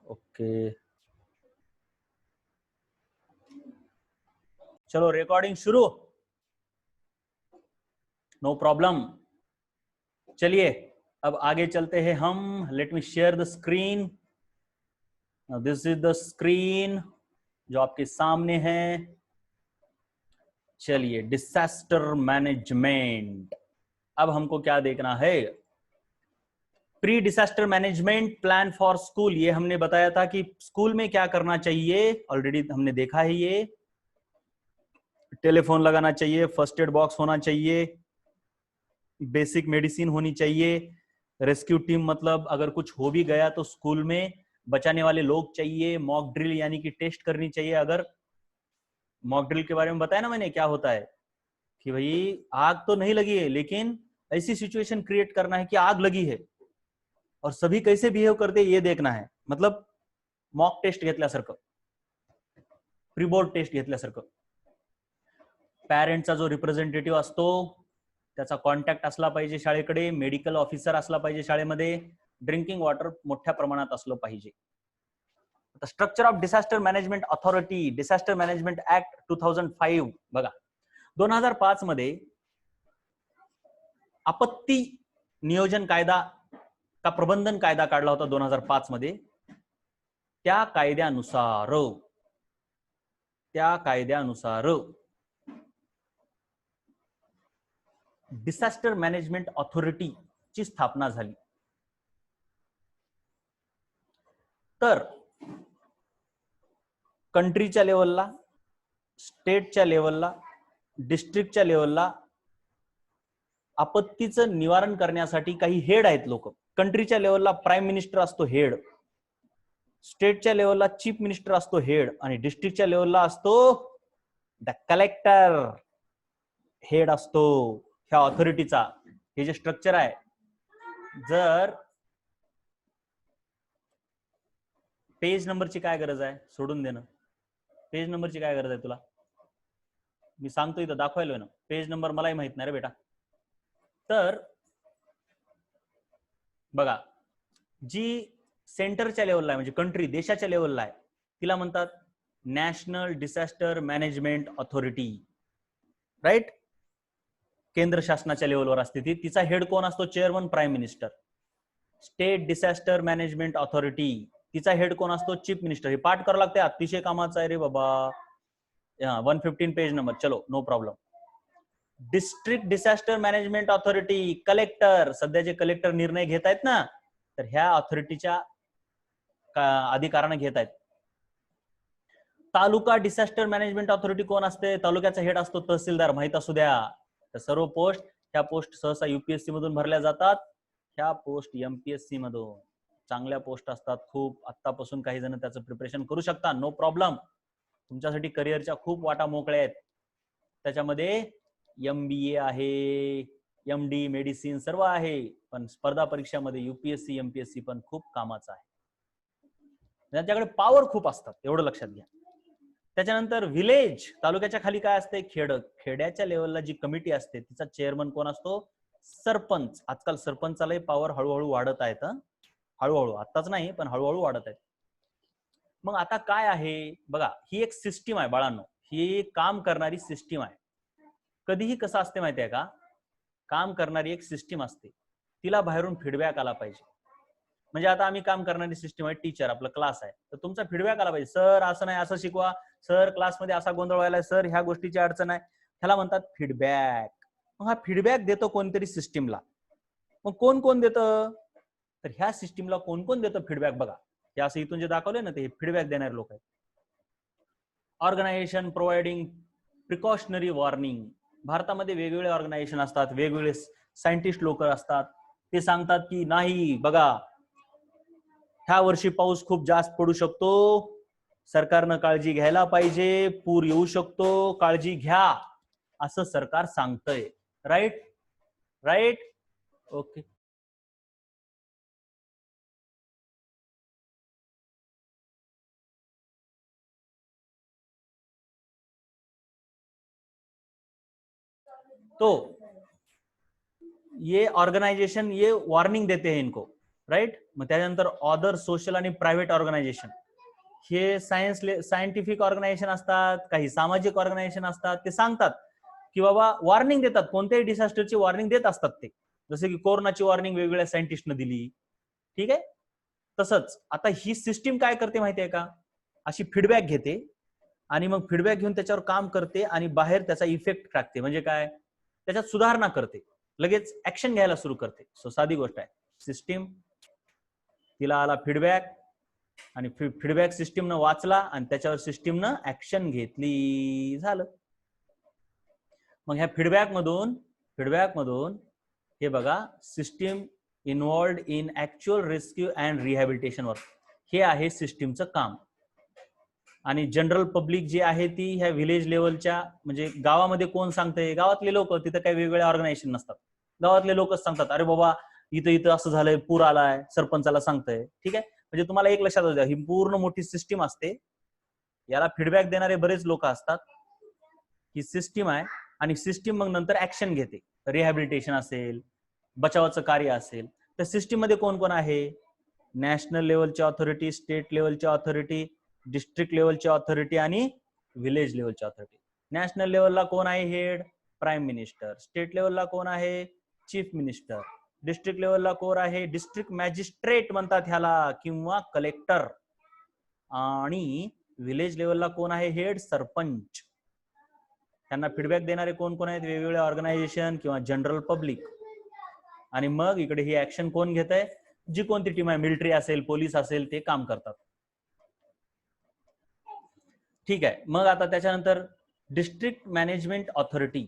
Okay, चलो recording शुरू। No problem. चलिए अब आगे चलते हैं हम। Let me share the screen. This is the screen जो आपके सामने है। चलिए, डिसास्टर मैनेजमेंट। अब हमको क्या देखना है? Pre disaster management plan for school. ये हमने बताया था कि स्कूल में क्या करना चाहिए, ऑलरेडी हमने देखा है। ये टेलीफोन लगाना चाहिए, फर्स्ट एड बॉक्स होना चाहिए, बेसिक मेडिसिन होनी चाहिए, रेस्क्यू टीम, मतलब अगर कुछ हो भी गया तो स्कूल में बचाने वाले लोग चाहिए, मॉक ड्रिल यानी कि टेस्ट करनी चाहिए। अगर मॉक ड्रिल के बारे में बताया ना मैंने, क्या होता है कि भाई आग तो नहीं लगी है लेकिन ऐसी सिचुएशन क्रिएट करना है कि आग लगी है और सभी कैसे बिहेव करते ये देखना है। मतलब मॉक टेस्ट घेतल्यासारखं, प्रीबोर्ड टेस्ट घेतल्यासारखं। पॅरेंटचा जो रिप्रेझेंटेटिव्ह असतो त्याचा कॉन्टॅक्ट असला पाहिजे शाळेकडे, मेडिकल ऑफिसर असला पाहिजे शाळेमध्ये, ड्रिंकिंग वॉटर मोठ्या प्रमाणात असलं पाहिजे. Structure of disaster management authority, disaster management act 2005 बघा. 2005 मध्ये आपत्ती नियोजन कायदा का प्रबंधन कायदा काढला होता 2005 मध्ये. त्या कायद्यानुसार डिसास्टर मॅनेजमेंट ऑथॉरिटी ची स्थापना झाली. तर कंट्रीच्या लेवलला, स्टेटच्या लेवलला, डिस्ट्रिक्टच्या लेवलला आपत्तीचं निवारण करण्यासाठी काही हेड आहेत लोक. कंट्रीच्या लेवलला प्राईम मिनिस्टर असतो हेड, स्टेटच्या लेवलला चीफ मिनिस्टर असतो हेड, आणि डिस्ट्रिक्टच्या लेवलला असतो द कलेक्टर हेड असतो ह्या ऑथॉरिटीचा. हे जे स्ट्रक्चर आहे, जर पेज नंबरची काय गरज आहे, सोडून देणं. पेज नंबरची काय गरज आहे तुला? मी सांगतो इथं, दाखवायलोय ना. पेज नंबर मलाही माहित नाही रे बेटा. तर बघा, जी सेंटरच्या लेवलला आहे म्हणजे कंट्री देशाच्या लेवलला आहे तिला म्हणतात national disaster management authority. Right? केंद्र शासनाच्या लेवलवर असते ती. तिचा हेड कोण असतो? Chairman, prime minister. State disaster management authority, तिचा हेड कोण असतो? Chief minister. हे पाठ करावं लागते, अतिशय कामाचं आहे रे बाबा. 115 पेज नंबर. चलो no problem. District disaster management authority, collector. सध्या जे कलेक्टर निर्णय घेत आहेत ना, तर ह्या ऑथॉरिटीच्या अधिकाराने घेत आहेत. तालुका डिसास्टर मॅनेजमेंट ऑथॉरिटी कोण असते? तालुक्याचा हेड असतो तहसीलदार. माहित असू द्या. तर सर्व पोस्ट, ह्या पोस्ट सहसा युपीएससी मधून भरल्या जातात. ह्या पोस्ट एमपीएससी मधून चांगल्या पोस्ट असतात खूप. आतापासून काही जण त्याचं प्रिपरेशन करू शकता, नो प्रॉब्लेम. तुमच्यासाठी करिअरच्या खूप वाटा मोकळ्या आहेत. त्याच्यामध्ये MBA आहे, MD, मेडिसिन सर्व आहे. पण स्पर्धा परीक्षामध्ये युपीएससी एमपीएससी पण खूप कामाचं आहे. त्यांच्याकडे पॉवर खूप असतात, एवढं लक्षात घ्या. त्याच्यानंतर विलेज, तालुक्याच्या खाली काय असते? खेड. खेड्याच्या लेवलला जी कमिटी असते तिचा चेअरमन कोण असतो? सरपंच. आजकाल सरपंचालाही पॉवर हळूहळू वाढत आहेत. हळूहळू, आताच नाही पण हळूहळू वाढत आहेत. मग आता काय आहे बघा, ही एक सिस्टीम आहे बाळांनो, ही काम करणारी सिस्टीम आहे. कधीही कसं असते माहिती आहे का, काम करणारी एक सिस्टीम असते, तिला बाहेरून फीडबॅक आला पाहिजे. म्हणजे आता आम्ही काम करणारी सिस्टीम आहे, टीचर, आपला क्लास आहे, तर तुमचा फीडबॅक आला पाहिजे. सर असं नाही, असं शिकवा. सर क्लासमध्ये असा गोंधळ व्हायला, सर ह्या गोष्टीची अडचण आहे. ह्याला म्हणतात फीडबॅक. मग हा फीडबॅक देतो कोणतरी सिस्टीमला. मग कोण कोण देतं? तर ह्या सिस्टीमला कोण कोण देतं फीडबॅक बघा. हे असं इथून जे दाखवले ना, ते फीडबॅक देणारे लोक आहेत. Organisation providing precautionary warning. भारतामध्ये वेगवेगळे ऑर्गनायझेशन असतात, वेगवेगळे सायंटिस्ट लोक असतात. ते सांगतात की नाही बघा, ह्या वर्षी पाऊस खूप जास्त पडू शकतो, सरकारनं काळजी घ्यायला पाहिजे, पूर येऊ शकतो, काळजी घ्या, असं सरकार सांगतंय. राईट? राईट? ओके. तो ये ऑर्गेनाइजेशन ये वार्निंग देते हैं इनको राईट. मग त्याच्यानंतर ऑदर सोशल आणि प्रायव्हेट ऑर्गनायझेशन, हे सायंटिफिक ऑर्गनायझेशन असतात, काही सामाजिक ऑर्गनायझेशन असतात. ते सांगतात की बाबा वॉर्निंग देतात, कोणत्याही डिझास्टरची वॉर्निंग देत असतात ते. जसे की कोरोनाची वॉर्निंग वेगवेगळ्या सायंटिस्टनं दिली. ठीक आहे. तसंच आता ही सिस्टीम काय करते माहिती आहे का, अशी फीडबॅक घेते आणि मग फीडबॅक घेऊन त्याच्यावर काम करते आणि बाहेर त्याचा इफेक्ट टाकते. म्हणजे काय, त्याच्यात सुधारणा करते, लगेच ऍक्शन घ्यायला सुरू करते. सो साधी गोष्ट आहे. सिस्टीम, तिला आला फीडबॅक आणि फीडबॅक सिस्टीमनं वाचला आणि त्याच्यावर सिस्टीमनं ऍक्शन घेतली, झालं. मग ह्या फीडबॅक मधून हे बघा, system involved in actual rescue and rehabilitation work, हे आहे सिस्टीमचं काम. आणि जनरल पब्लिक जी आहे ती ह्या व्हिलेज लेवलच्या, म्हणजे गावामध्ये कोण सांगतंय, गावातले लोक. तिथं काही वेगवेगळे ऑर्गनायझेशन नसतात, गावातले लोकच सांगतात, अरे बाबा इथं इथं असं झालंय, पूर आलाय, सरपंचाला सांगतंय. ठीक आहे. म्हणजे तुम्हाला एक लक्षात द्या, ही पूर्ण मोठी सिस्टीम असते, याला फीडबॅक देणारे बरेच लोक असतात. ही सिस्टीम आहे आणि सिस्टीम मग नंतर ऍक्शन घेते. रिहॅबिलिटेशन असेल, बचावाचं कार्य असेल, तर सिस्टीम मध्ये कोण कोण आहे, नॅशनल लेवलची ऑथॉरिटी, स्टेट लेवलची ऑथॉरिटी, डिस्ट्रिक्ट लेवलची ऑथॉरिटी आणि विलेज लेवलची ऑथॉरिटी. नॅशनल लेवलला कोण आहे हेड, प्राईम मिनिस्टर. स्टेट लेवलला कोण आहे, चीफ मिनिस्टर. डिस्ट्रिक्ट लेवलला कोण आहे, डिस्ट्रिक्ट मॅजिस्ट्रेट म्हणतात ह्याला, किंवा कलेक्टर. आणि विलेज लेवलला कोण आहे हेड, सरपंच. त्यांना फीडबॅक देणारे कोण कोण आहेत, वेगवेगळे ऑर्गनायझेशन किंवा जनरल पब्लिक. आणि मग इकडे ही ऍक्शन कोण घेत आहे, जी कोणती टीम आहे, मिलिटरी असेल, पोलीस असेल, ते काम करतात. ठीक आहे. मग आता त्याच्यानंतर डिस्ट्रिक्ट मॅनेजमेंट ऑथॉरिटी.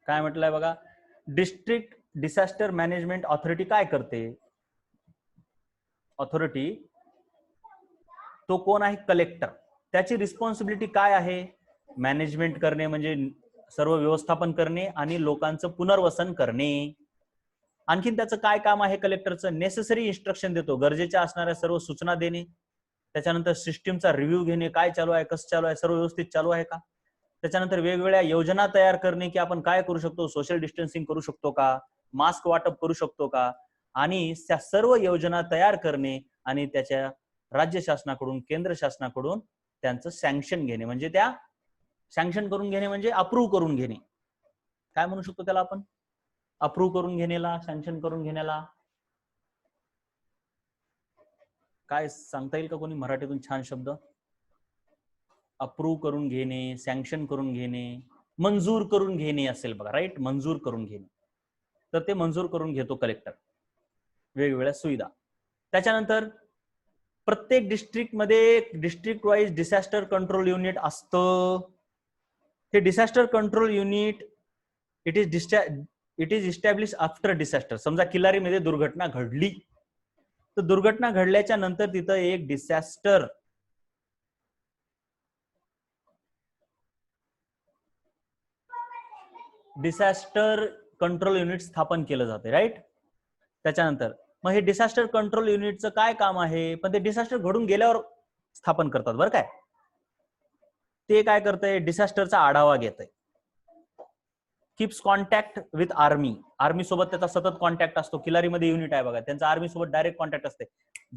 काय म्हटलंय बघा, डिस्ट्रिक्ट डिझास्टर मॅनेजमेंट ऑथॉरिटी काय करते, ऑथॉरिटी तो कोण आहे, कलेक्टर. त्याची रिस्पॉन्सिबिलिटी काय आहे, मॅनेजमेंट करणे, म्हणजे सर्व व्यवस्थापन करणे आणि लोकांचं पुनर्वसन करणे. आणखीन त्याचं काय काम आहे कलेक्टरचं, नेसेसरी इन्स्ट्रक्शन देतो, गरजेच्या असणाऱ्या सर्व सूचना देणे. त्याच्यानंतर सिस्टीमचा रिव्ह्यू घेणे, काय चालू आहे, कसं चालू आहे, सर्व व्यवस्थित चालू आहे का. त्याच्यानंतर वेगवेगळ्या योजना तयार करणे, की आपण काय करू शकतो, सोशल डिस्टन्सिंग करू शकतो का, मास्क वाटप करू शकतो का. आणि त्या सर्व योजना तयार करणे आणि त्याच्या राज्य शासनाकडून, केंद्र शासनाकडून त्यांचं सँक्शन घेणे, म्हणजे त्या सँक्शन करून घेणे म्हणजे अप्रूव्ह करून घेणे. काय म्हणू शकतो त्याला आपण, अप्रूव्ह करून घेण्याला, सँक्शन करून घेण्याला काय सांगता येईल का कोणी मराठीतून छान शब्द. अप्रूव्ह करून घेणे, सँक्शन करून घेणे, मंजूर करून घेणे असेल बघा, राईट, मंजूर करून घेणे. तर ते मंजूर करून घेतो कलेक्टर, वेगवेगळ्या सुविधा. त्याच्यानंतर प्रत्येक डिस्ट्रिक्ट मध्ये district wise disaster control unit असतं. हे disaster control unit it is establish after disaster. समजा किल्लारीमध्ये दुर्घटना घडली, तर दुर्घटना घडल्याच्या नंतर तिथं एक डिझास्टर कंट्रोल युनिट स्थापन केलं जाते, राईट. त्याच्यानंतर मग हे डिझास्टर कंट्रोल युनिटचं काय काम आहे, पण ते डिझास्टर घडून गेल्यावर स्थापन करतात बरं काय. ते काय करतंय, डिझास्टरचा आढावा घेतंय, keeps contact with army. Army सोबत त्याचा सतत कॉन्टॅक्ट असतो. किल्लारीमध्ये युनिट आहे बघा, त्यांचा आर्मी सोबत डायरेक्ट कॉन्टॅक्ट असते.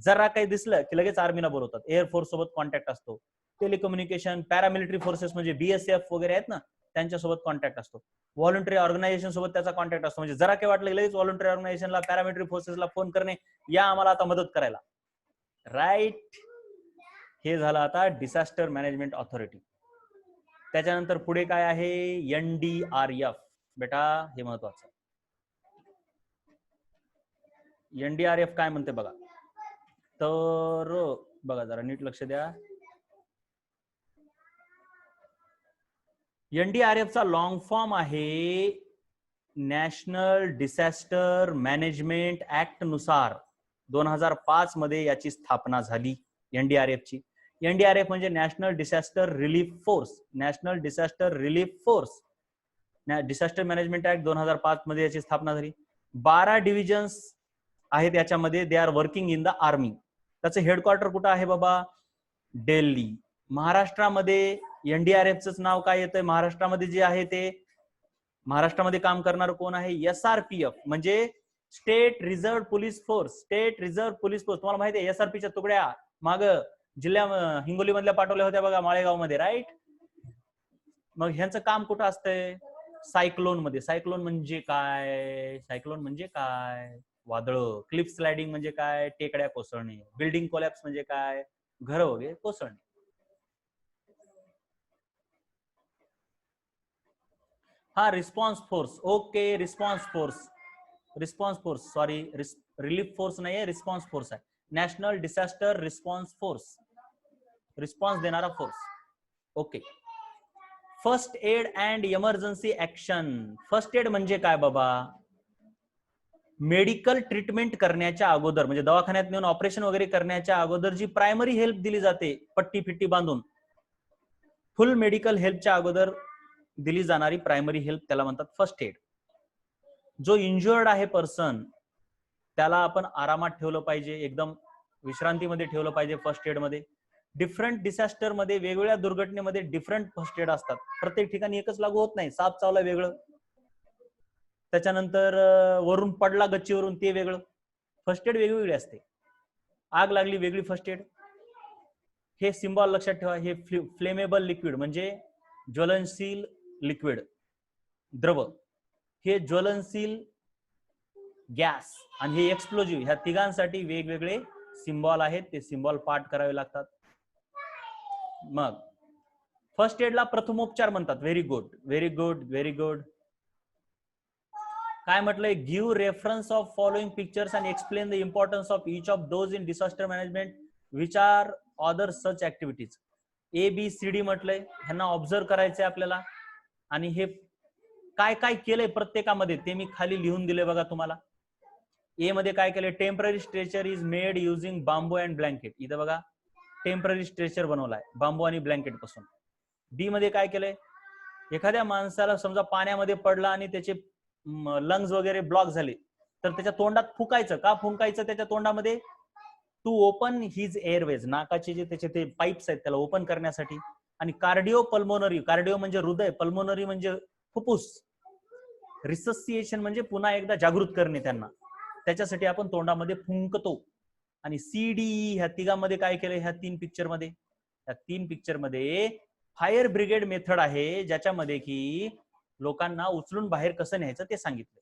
जरा काही दिसलं की लगेच आर्मीला बोलवतात. एअरफोर्स सोबत कॉन्टॅक्ट असतो. टेलिकम्युनिकेशन, पॅरामिलिटरी फोर्सेस म्हणजे बीएसएफ वगैरे आहेत ना, त्यांच्यासोबत कॉन्टॅक्ट असतो. व्हॉलंटरी ऑर्गनायझेशन सोबत त्याचा कॉन्टॅक्ट असतो. म्हणजे जरा काही वाटलं लगेच व्हॉलंटरी ऑर्गनायझेशनला, पॅरामिलिटरी फोर्सेसला फोन करणे, या आम्हाला आता मदत करायला, राईट. हे झालं आता डिझास्टर मॅनेजमेंट ऑथॉरिटी. त्याच्यानंतर पुढे काय आहे, एनडीआरएफ. बेटा हे महत्वाचं. एनडीआरएफ काय म्हणते बघा, तर बघा जरा नीट लक्ष द्या. एनडीआरएफचा लॉंग फॉर्म आहे नॅशनल डिझास्टर मॅनेजमेंट ऍक्ट नुसार 2005 मध्ये याची स्थापना झाली एनडीआरएफची. एनडीआरएफ म्हणजे national disaster relief force. National disaster relief force, disaster management act 2005 मध्ये याची स्थापना झाली. 12 डिव्हिजन्स आहेत याच्यामध्ये, they are working in the army. त्याचं हेडक्वार्टर कुठं आहे बाबा, दिल्ली. महाराष्ट्रामध्ये एनडीआरएफचं नाव काय येतंय, महाराष्ट्रामध्ये जे आहे ते महाराष्ट्रामध्ये काम करणार कोण आहे? SRPF म्हणजे state reserve police force. State reserve police force तुम्हाला माहिती आहे, SRPच्या तुकड्या माग जिल्ह्या हिंगोली मधल्या पाठवल्या होत्या बघा, माळेगाव मध्ये, राईट. मग ह्यांचं काम कुठं असतंय? सायक्लोन मध्ये. सायक्लोन म्हणजे काय? सायक्लोन म्हणजे काय? वादळ. क्लिफ स्लायडिंग म्हणजे काय? टेकड्या कोसळणे. बिल्डिंग कोलॅप्स म्हणजे काय? घर वगैरे कोसळणे. हा response force. Okay, response force. Response force, sorry, relief force नाहीये, रिस्पॉन्स फोर्स आहे. National disaster response force. Response देणारा force. Okay. First aid and emergency action. First aid म्हणजे काय बाबा? मेडिकल ट्रीटमेंट करण्याच्या अगोदर, म्हणजे दवाखान्यात नेऊन ऑपरेशन वगैरे करण्याच्या अगोदर जी प्रायमरी हेल्प दिली जाते, पट्टी फिट्टी बांधून, फुल मेडिकल हेल्पच्या अगोदर दिली जाणारी प्रायमरी हेल्प, त्याला म्हणतात फर्स्ट एड. जो इंज्युअर्ड आहे पर्सन, त्याला आपण आरामात ठेवलं पाहिजे, एकदम विश्रांतीमध्ये ठेवलं पाहिजे फर्स्ट एड मध्ये. डिफरंट डिझास्टर मध्ये, वेगवेगळ्या दुर्घटनेमध्ये डिफरंट फर्स्ट एड असतात. प्रत्येक ठिकाणी एकच लागू होत नाही. साप चावला वेगळं, त्याच्यानंतर वरून पडला गच्चीवरून ते वेगळं. फर्स्ट एड वेगवेगळी असते. आग लागली वेगळी फर्स्ट एड. हे सिम्बॉल लक्षात ठेवा. हे फ्लेमेबल लिक्विड म्हणजे ज्वलनशील लिक्विड, द्रव. हे ज्वलनशील गॅस आणि हे एक्सप्लोजिव्ह, ह्या तिघांसाठी वेगवेगळे सिम्बॉल आहेत. ते सिम्बॉल पाठ करावे लागतात. मग फर्स्ट एडला प्रथमोपचार म्हणतात. Very good, very good, very good. काय म्हटलंय? Give reference of following pictures and explain the importance of each of those in disaster management which are other such activities. ABCD म्हटलंय. ह्यांना ऑब्झर्व करायचंय आपल्याला. आणि हे काय काय केलंय प्रत्येकामध्ये ते मी खाली लिहून दिले बघा तुम्हाला. ए मध्ये काय केलंय? Temporary stretcher is made using bamboo and blanket. इथं बघा टेम्पररी स्ट्रेचर बनवलाय बांबू आणि ब्लँकेट पासून. बी मध्ये काय केलंय? एखाद्या माणसाला समजा पाण्यामध्ये पडला आणि त्याचे लंग्स वगैरे ब्लॉक झाले, तर त्याच्या तोंडात फुकायचं. का फुंकायचं त्याच्या तोंडामध्ये? To open his airways. नाकाचे जे त्याचे ते पाईप्स आहेत त्याला ओपन करण्यासाठी. आणि कार्डिओ पल्मोनरी, कार्डिओ म्हणजे हृदय, पल्मोनरी म्हणजे फुफ्फुस, रिससिएशन म्हणजे पुन्हा एकदा जागृत करणे त्यांना, त्याच्यासाठी आपण तोंडामध्ये फुंकतो. आणि CDE ह्या तिघांमध्ये काय केलंय? ह्या तीन पिक्चर मध्ये, ह्या तीन पिक्चर मध्ये फायर ब्रिगेड मेथड आहे, ज्याच्यामध्ये की लोकांना उचलून बाहेर कसं न्यायचं ते सांगितलं.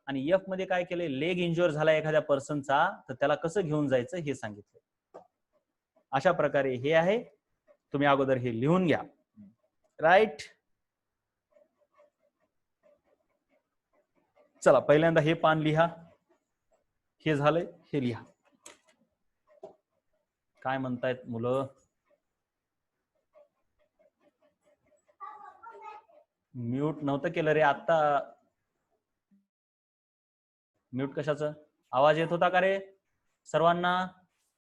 आणि F मध्ये काय केलंय? लेग इंज्युअर झाला एखाद्या पर्सनचा, तर त्याला कसं घेऊन जायचं हे सांगितलं. अशा प्रकारे हे आहे. तुम्ही अगोदर हे लिहून घ्या, राईट. चला पहिल्यांदा हे पान लिहा. हे झालंय, हे लिहा. काय म्हणतायत मुलं? म्यूट नव्हतं केलं रे आता. म्यूट कशाचं? आवाज येत होता का रे सर्वांना?